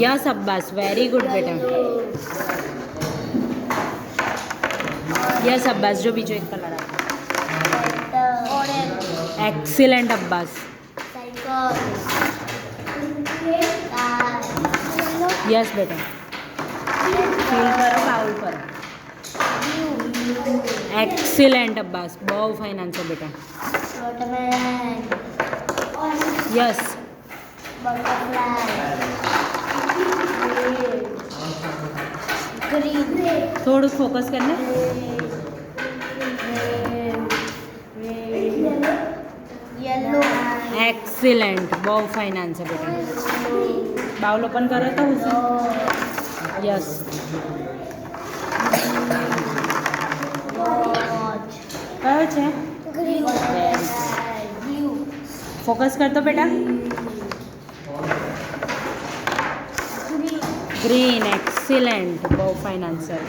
Yes Abbas, very good बेटा. Yes Abbas, जो बीजो एक कलर आप. एक्सीलेंट अब्बास. यस बेटा. फील करो, बाउल करो. एक्सीलेंट अब्बास, बहुत फाइन आंसर बेटा. यस. थोड़ा फोकस करने. एक्सीलेंट, बहुत फाइन आंसर बेटा. बाउल ओपन करो तो उसे. यस. कयो छे? फोकस कर दो बेटा. ग्रीन, एक्सीलेंट, बहुत फाइन आंसर.